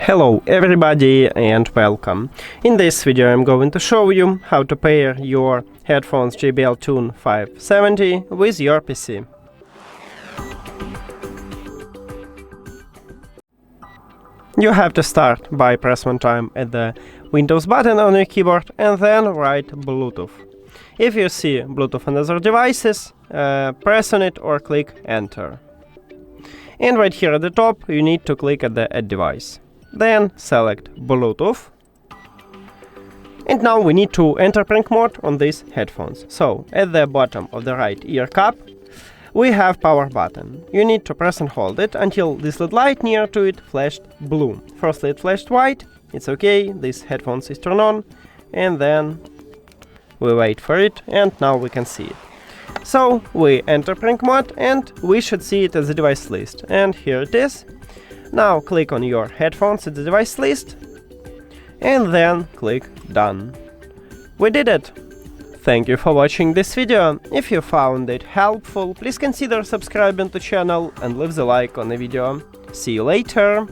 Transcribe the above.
Hello everybody and welcome. In this video I'm going to show you how to pair your headphones JBL Tune 570 with your PC. You have to start by press one time at the Windows button on your keyboard and then write Bluetooth. If you see Bluetooth on other devices, press on it or click Enter. And right here at the top you need to click at the Add Device. Then select Bluetooth. And now we need to enter prank mode on these headphones. So at the bottom of the right ear cup we have power button. You need to press and hold it until this LED light near to it flashed blue. Firstly it flashed white, it's okay, this headphones is turned on, and then we wait for it and now we can see it. So we enter prank mode and we should see it as a device list, and here it is. Now click on your headphones at the device list and then click Done. We did it! Thank you for watching this video. If you found it helpful, please consider subscribing to the channel and leave the like on the video. See you later!